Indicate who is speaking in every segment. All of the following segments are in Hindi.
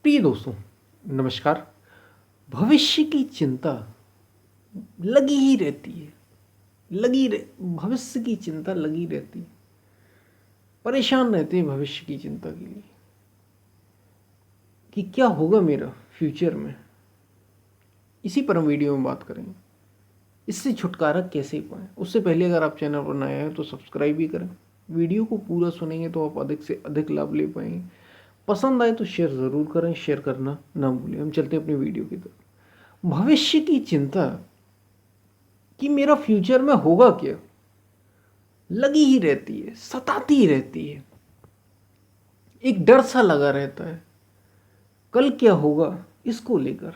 Speaker 1: प्रिय दोस्तों, नमस्कार। भविष्य की चिंता लगी ही रहती है। भविष्य की चिंता लगी रहती है। परेशान रहते हैं भविष्य की चिंता के लिए कि क्या होगा मेरा फ्यूचर में। इसी पर हम वीडियो में बात करेंगे। इससे छुटकारा कैसे पाएं। उससे पहले अगर आप चैनल पर नए हैं तो सब्सक्राइब भी करें। वीडियो को पूरा सुनेंगे तो आप अधिक से अधिक लाभ ले पाएंगे। पसंद आए तो शेयर ज़रूर करें, शेयर करना ना भूलें। हम चलते हैं अपनी वीडियो की तरफ। भविष्य की चिंता कि मेरा फ्यूचर में होगा क्या लगी ही रहती है, सताती ही रहती है। एक डर सा लगा रहता है, कल क्या होगा इसको लेकर।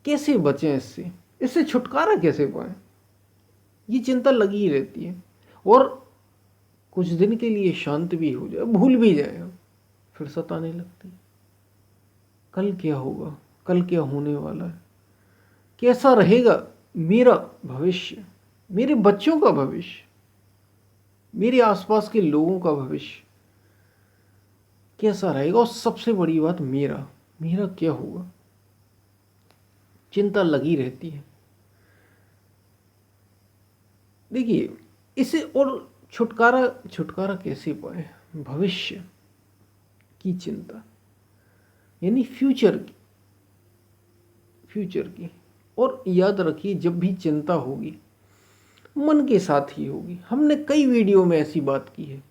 Speaker 1: कैसे बचें इससे, इससे छुटकारा कैसे पाएं, ये चिंता लगी ही रहती है। और कुछ दिन के लिए शांत भी हो जाए, भूल भी जाए, फिर सताने लगती है। कल क्या होगा, कल क्या होने वाला है, कैसा रहेगा मेरा भविष्य, मेरे बच्चों का भविष्य, मेरे आसपास के लोगों का भविष्य कैसा रहेगा। और सबसे बड़ी बात, मेरा मेरा क्या होगा। चिंता लगी रहती है। देखिए, इसे और छुटकारा छुटकारा कैसे पाए भविष्य की चिंता, यानी फ्यूचर की। और याद रखिए, जब भी चिंता होगी मन के साथ ही होगी। हमने कई वीडियो में ऐसी बात की है,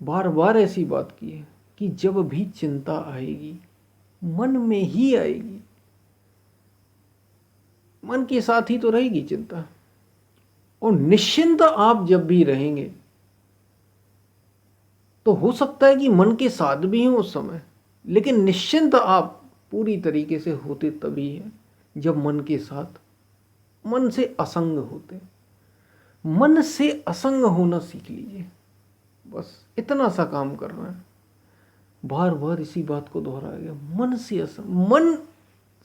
Speaker 1: बार बार ऐसी बात की है कि जब भी चिंता आएगी मन में ही आएगी। मन के साथ ही तो रहेगी चिंता। और निश्चिंत आप जब भी रहेंगे तो हो सकता है कि मन के साथ भी हो उस समय, लेकिन निश्चिंत आप पूरी तरीके से होते तभी हैं जब मन के साथ, मन से असंग होते। मन से असंग होना सीख लीजिए। बस इतना सा काम करना है। बार बार इसी बात को दोहराएगा, मन से असंग। मन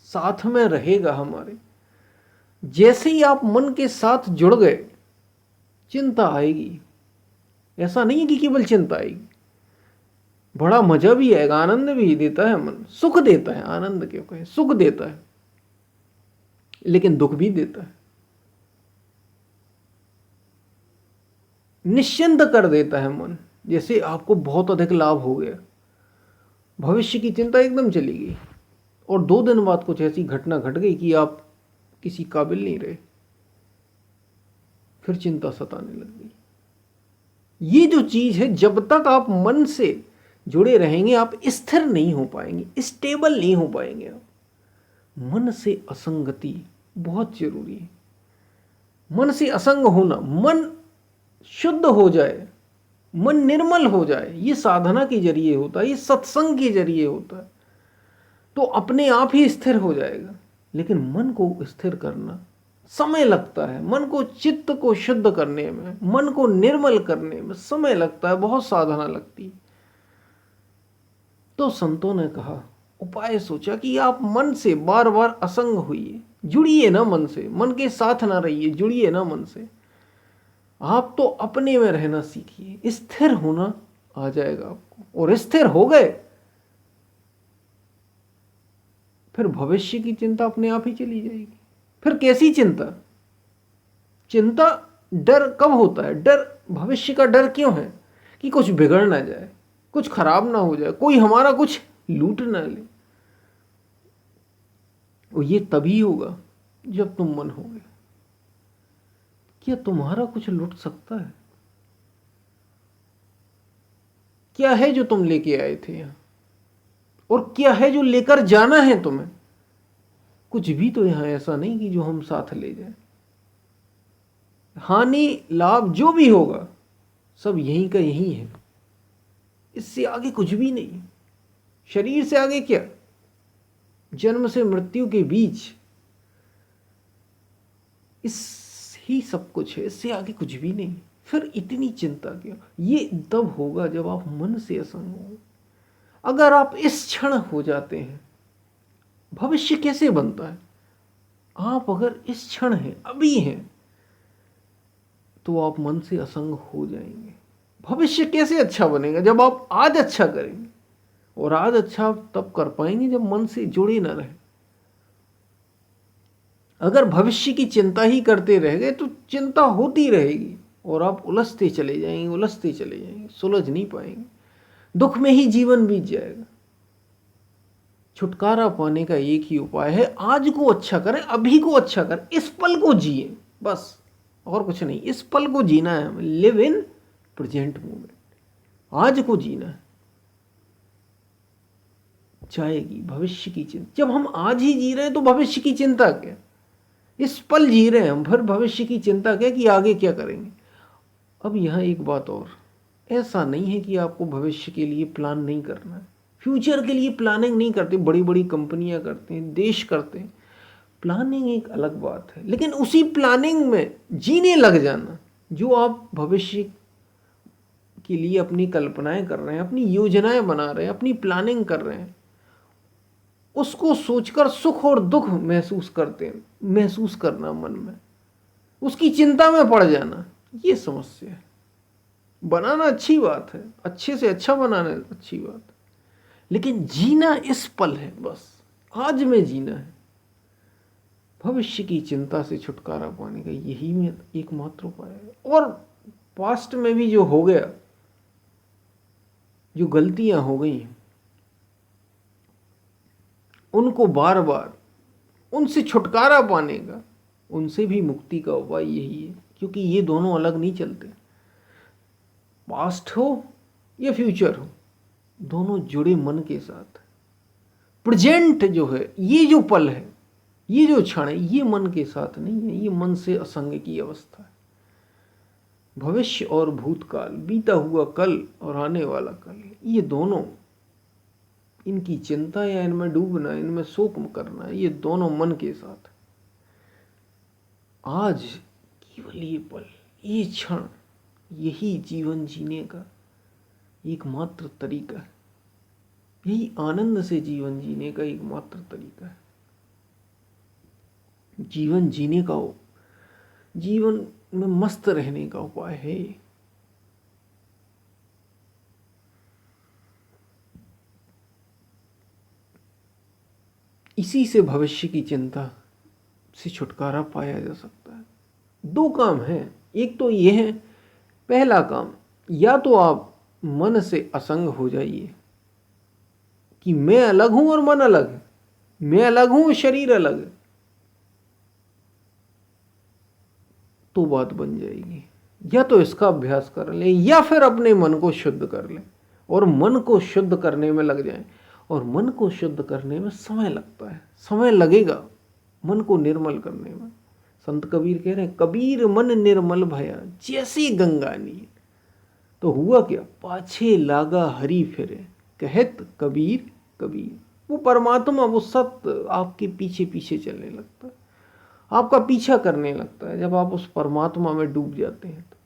Speaker 1: साथ में रहेगा हमारे। जैसे ही आप मन के साथ जुड़ गए चिंता आएगी। ऐसा नहीं है कि केवल चिंता आएगी, बड़ा मजा भी आएगा, आनंद भी देता है मन, सुख देता है। आनंद क्यों कहें, सुख देता है, लेकिन दुख भी देता है। निश्चिंत कर देता है मन। जैसे आपको बहुत अधिक लाभ हो गया, भविष्य की चिंता एकदम चली गई, और 2 दिन बाद कुछ ऐसी घटना घट गई कि आप किसी काबिल नहीं रहे, फिर चिंता सताने लग गई। ये जो चीज है, जब तक आप मन से जुड़े रहेंगे आप स्थिर नहीं हो पाएंगे, स्टेबल नहीं हो पाएंगे आप। मन से असंगति बहुत जरूरी है। मन से असंग होना, मन शुद्ध हो जाए, मन निर्मल हो जाए, ये साधना के जरिए होता है, ये सत्संग के जरिए होता है। तो अपने आप ही स्थिर हो जाएगा। लेकिन मन को स्थिर करना समय लगता है। मन को, चित्त को शुद्ध करने में, मन को निर्मल करने में समय लगता है, बहुत साधना लगती है। तो संतों ने कहा, उपाय सोचा कि आप मन से बार बार असंग होइए, जुड़िए ना मन से, मन के साथ ना रहिए, जुड़िए ना मन से। आप तो अपने में रहना सीखिए, स्थिर होना आ जाएगा आपको। और स्थिर हो गए फिर भविष्य की चिंता अपने आप ही चली जाएगी। फिर कैसी चिंता, चिंता डर कब होता है। डर, भविष्य का डर क्यों है कि कुछ बिगड़ ना जाए, कुछ खराब ना हो जाए, कोई हमारा कुछ लूट ना ले। और ये तभी होगा जब तुम मन होगे। क्या तुम्हारा कुछ लूट सकता है? क्या है जो तुम लेके आए थे यहां, और क्या है जो लेकर जाना है तुम्हें। कुछ भी तो यहां ऐसा नहीं कि जो हम साथ ले जाए। हानि लाभ जो भी होगा सब यहीं का यहीं है, इससे आगे कुछ भी नहीं। शरीर से आगे क्या, जन्म से मृत्यु के बीच इस ही सब कुछ है, इससे आगे कुछ भी नहीं। फिर इतनी चिंता क्यों। ये तब होगा जब आप मन से असंग हो। अगर आप इस क्षण हो जाते हैं, भविष्य कैसे बनता है। आप अगर इस क्षण हैं, अभी हैं, तो आप मन से असंग हो जाएंगे। भविष्य कैसे अच्छा बनेगा, जब आप आज अच्छा करेंगे। और आज अच्छा आप तब कर पाएंगे जब मन से जुड़े न रहे। अगर भविष्य की चिंता ही करते रह गए तो चिंता होती रहेगी और आप उलझते चले जाएंगे, सुलझ नहीं पाएंगे, दुख में ही जीवन बीत जाएगा। छुटकारा पाने का एक ही उपाय है, आज को अच्छा करें, अभी को अच्छा करें, इस पल को जिए, बस और कुछ नहीं। इस पल को जीना है हमें, लिव इन प्रेजेंट मोमेंट, आज को जीना है। जाएगी भविष्य की चिंता, जब हम आज ही जी रहे हैं तो भविष्य की चिंता क्या, इस पल जी रहे हैं हम, फिर भविष्य की चिंता क्या कि आगे क्या करेंगे। अब यहाँ एक बात और, ऐसा नहीं है कि आपको भविष्य के लिए प्लान नहीं करना है, फ्यूचर के लिए प्लानिंग नहीं करते, बड़ी बड़ी कंपनियां करते हैं, देश करते हैं, प्लानिंग एक अलग बात है, लेकिन उसी प्लानिंग में जीने लग जाना। जो आप भविष्य के लिए अपनी कल्पनाएं कर रहे हैं, अपनी योजनाएं बना रहे हैं, अपनी प्लानिंग कर रहे हैं, उसको सोचकर सुख और दुख महसूस करते हैं, महसूस करना मन में, उसकी चिंता में पड़ जाना, ये समस्या है। बनाना अच्छी बात है, अच्छे से अच्छा बनाना अच्छी बात है, लेकिन जीना इस पल है, बस आज में जीना है। भविष्य की चिंता से छुटकारा पाने का यही में एकमात्र उपाय है। और पास्ट में भी जो हो गया, जो गलतियां हो गई, उनको बार बार उनसे छुटकारा पाने का, उनसे भी मुक्ति का उपाय यही है, क्योंकि ये दोनों अलग नहीं चलते। पास्ट हो या फ्यूचर हो, दोनों जुड़े मन के साथ। प्रेजेंट जो है, ये जो पल है, ये जो क्षण है, ये मन के साथ नहीं है, ये मन से असंग की अवस्था है। भविष्य और भूतकाल, बीता हुआ कल और आने वाला कल, ये दोनों, इनकी चिंता या इनमें डूबना, इनमें शोक करना, ये दोनों मन के साथ। आज केवल ये पल, ये क्षण, यही जीवन जीने का एकमात्र तरीका है, यही आनंद से जीवन जीने का एकमात्र तरीका है। जीवन जीने का, जीवन में मस्त रहने का उपाय है। इसी से भविष्य की चिंता से छुटकारा पाया जा सकता है। दो काम हैं, एक तो ये है, पहला काम, या तो आप मन से असंग हो जाइए कि मैं अलग हूं और मन अलग है, मैं अलग हूं शरीर अलग है, तो बात बन जाएगी। या तो इसका अभ्यास कर लें, या फिर अपने मन को शुद्ध कर लें और मन को शुद्ध करने में लग जाएं। और मन को शुद्ध करने में समय लगता है, समय लगेगा मन को निर्मल करने में। संत कबीर कह रहे हैं, कबीर मन निर्मल भया जैसी गंगा नीर। तो हुआ क्या, पाछे लागा हरि फिरे, कहत कबीर कबीर। वो परमात्मा, वो सत्य आपके पीछे पीछे चलने लगता है, आपका पीछा करने लगता है। जब आप उस परमात्मा में डूब जाते हैं तो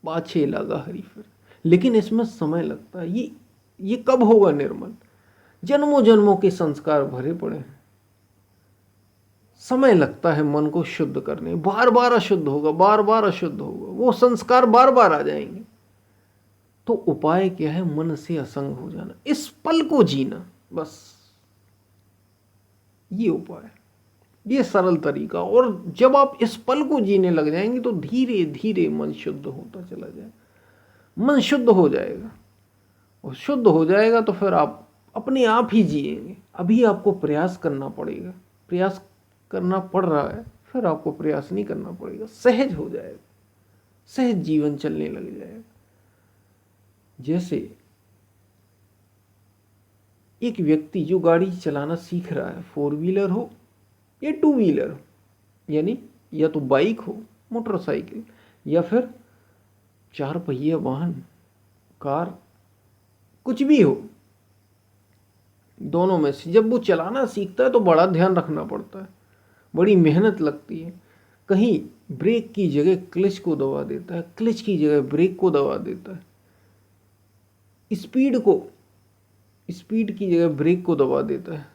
Speaker 1: पाछे लागा हरि फिर। लेकिन इसमें समय लगता है। ये कब होगा निर्मल, जन्मों जन्मों के संस्कार भरे पड़े हैं, समय लगता है मन को शुद्ध करने, बार बार अशुद्ध होगा, बार बार अशुद्ध होगा, वो संस्कार बार बार आ जाएंगे। तो उपाय क्या है, मन से असंग हो जाना, इस पल को जीना, बस ये उपाय है, ये सरल तरीका। और जब आप इस पल को जीने लग जाएंगे तो धीरे धीरे मन शुद्ध होता चला जाए, मन शुद्ध हो जाएगा। और शुद्ध हो जाएगा तो फिर आप अपने आप ही जिएंगे। अभी आपको प्रयास करना पड़ेगा, प्रयास करना पड़ रहा है, फिर आपको प्रयास नहीं करना पड़ेगा, सहज हो जाएगा, सहज जीवन चलने लग जाएगा। जैसे एक व्यक्ति जो गाड़ी चलाना सीख रहा है, 4 व्हीलर हो या 2 व्हीलर हो, यानी या तो बाइक हो, मोटरसाइकिल, या फिर 4 पहिया वाहन, कार, कुछ भी हो, दोनों में से जब वो चलाना सीखता है तो बड़ा ध्यान रखना पड़ता है, बड़ी मेहनत लगती है। कहीं ब्रेक की जगह क्लच को दबा देता है, क्लच की जगह ब्रेक को दबा देता है, स्पीड की जगह ब्रेक को दबा देता है,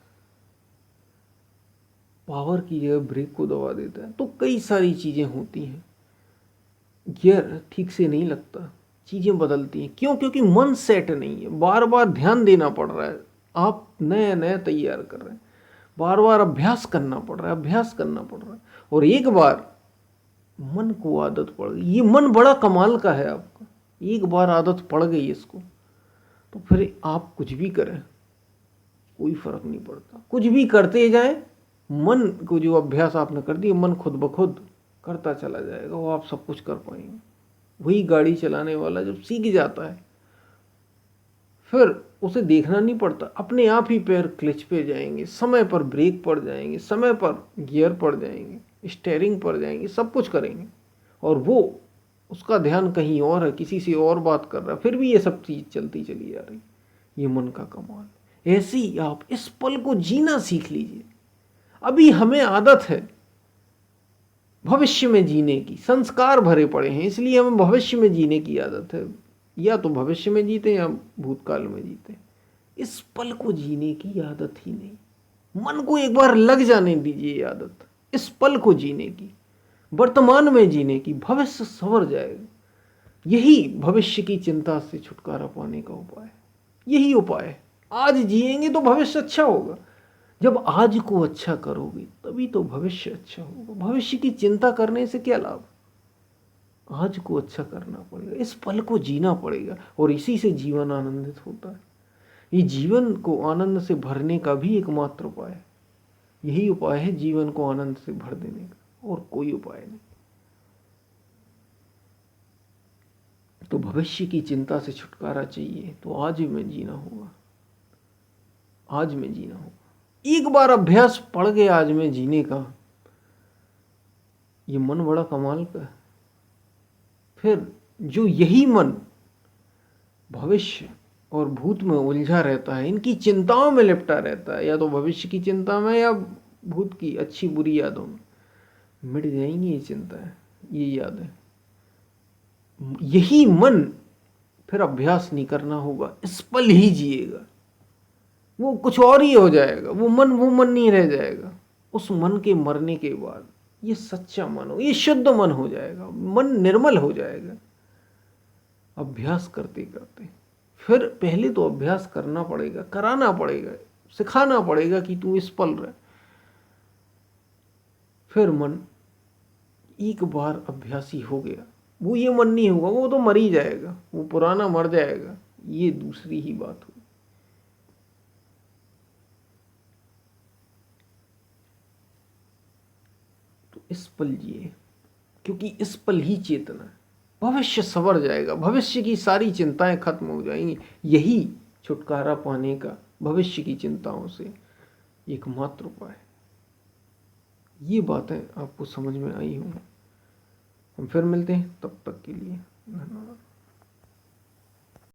Speaker 1: पावर की जगह ब्रेक को दबा देता है। तो कई सारी चीज़ें होती हैं, गियर ठीक से नहीं लगता, चीज़ें बदलती हैं। क्यों? क्योंकि मन सेट नहीं है, बार बार ध्यान देना पड़ रहा है, आप नया नया तैयार कर रहे हैं, बार बार अभ्यास करना पड़ रहा है, अभ्यास करना पड़ रहा है। और एक बार मन को आदत पड़ गई, ये मन बड़ा कमाल का है आपका, एक बार आदत पड़ गई इसको, तो फिर आप कुछ भी करें कोई फर्क नहीं पड़ता, कुछ भी करते जाएं, मन को जो अभ्यास आपने कर दिया, मन खुद ब खुद करता चला जाएगा, वो आप सब कुछ कर पाएंगे। वही गाड़ी चलाने वाला जब सीख जाता है, फिर उसे देखना नहीं पड़ता, अपने आप ही पैर क्लच पे जाएंगे, समय पर ब्रेक पड़ जाएंगे, समय पर गियर पड़ जाएंगे, स्टीयरिंग पड़ जाएंगे, सब कुछ करेंगे। और वो उसका ध्यान कहीं और है, किसी से और बात कर रहा है, फिर भी ये सब चीज़ चलती चली जा रही। ये मन का कमाल। ऐसे ही आप इस पल को जीना सीख लीजिए। अभी हमें आदत है भविष्य में जीने की, संस्कार भरे पड़े हैं, इसलिए हमें भविष्य में जीने की आदत है। या तो भविष्य में जीते या भूतकाल में जीते, इस पल को जीने की आदत ही नहीं। मन को एक बार लग जाने दीजिए आदत इस पल को जीने की, वर्तमान में जीने की, भविष्य संवर जाएगा। यही भविष्य की चिंता से छुटकारा पाने का उपाय है, यही उपाय है। आज जिएंगे तो भविष्य अच्छा होगा, जब आज को अच्छा करोगे तभी तो भविष्य अच्छा होगा। भविष्य की चिंता करने से क्या लाभ? आज को अच्छा करना पड़ेगा, इस पल को जीना पड़ेगा, और इसी से जीवन आनंदित होता है। ये जीवन को आनंद से भरने का भी एकमात्र उपाय है, यही उपाय है जीवन को आनंद से भर देने का, और कोई उपाय नहीं। तो भविष्य की चिंता से छुटकारा चाहिए तो आज में जीना होगा, आज में जीना होगा। एक बार अभ्यास पड़ गया आज में जीने का, ये मन बड़ा कमाल का है। फिर जो यही मन भविष्य और भूत में उलझा रहता है, इनकी चिंताओं में लिपटा रहता है, या तो भविष्य की चिंता में या भूत की अच्छी बुरी यादों में, मिट जाएंगी ये चिंताएं, ये यादें। यही मन फिर अभ्यास नहीं करना होगा, इस पल ही जिएगा, वो कुछ और ही हो जाएगा, वो मन नहीं रह जाएगा। उस मन के मरने के बाद ये सच्चा मन हो, ये शुद्ध मन हो जाएगा, मन निर्मल हो जाएगा अभ्यास करते करते। फिर पहले तो अभ्यास करना पड़ेगा, कराना पड़ेगा, सिखाना पड़ेगा कि तू इस पल रहे। फिर मन एक बार अभ्यासी हो गया, वो ये मन नहीं होगा, वो तो मर ही जाएगा, वो पुराना मर जाएगा, ये दूसरी ही बात होगी। तो इस पल जिए, क्योंकि इस पल ही चेतना है। भविष्य संवर जाएगा, भविष्य की सारी चिंताएं खत्म हो जाएंगी। यही छुटकारा पाने का भविष्य की चिंताओं से एकमात्र उपाय। ये बातें आपको समझ में आई होंगी। हम फिर मिलते हैं, तब तक के लिए धन्यवाद।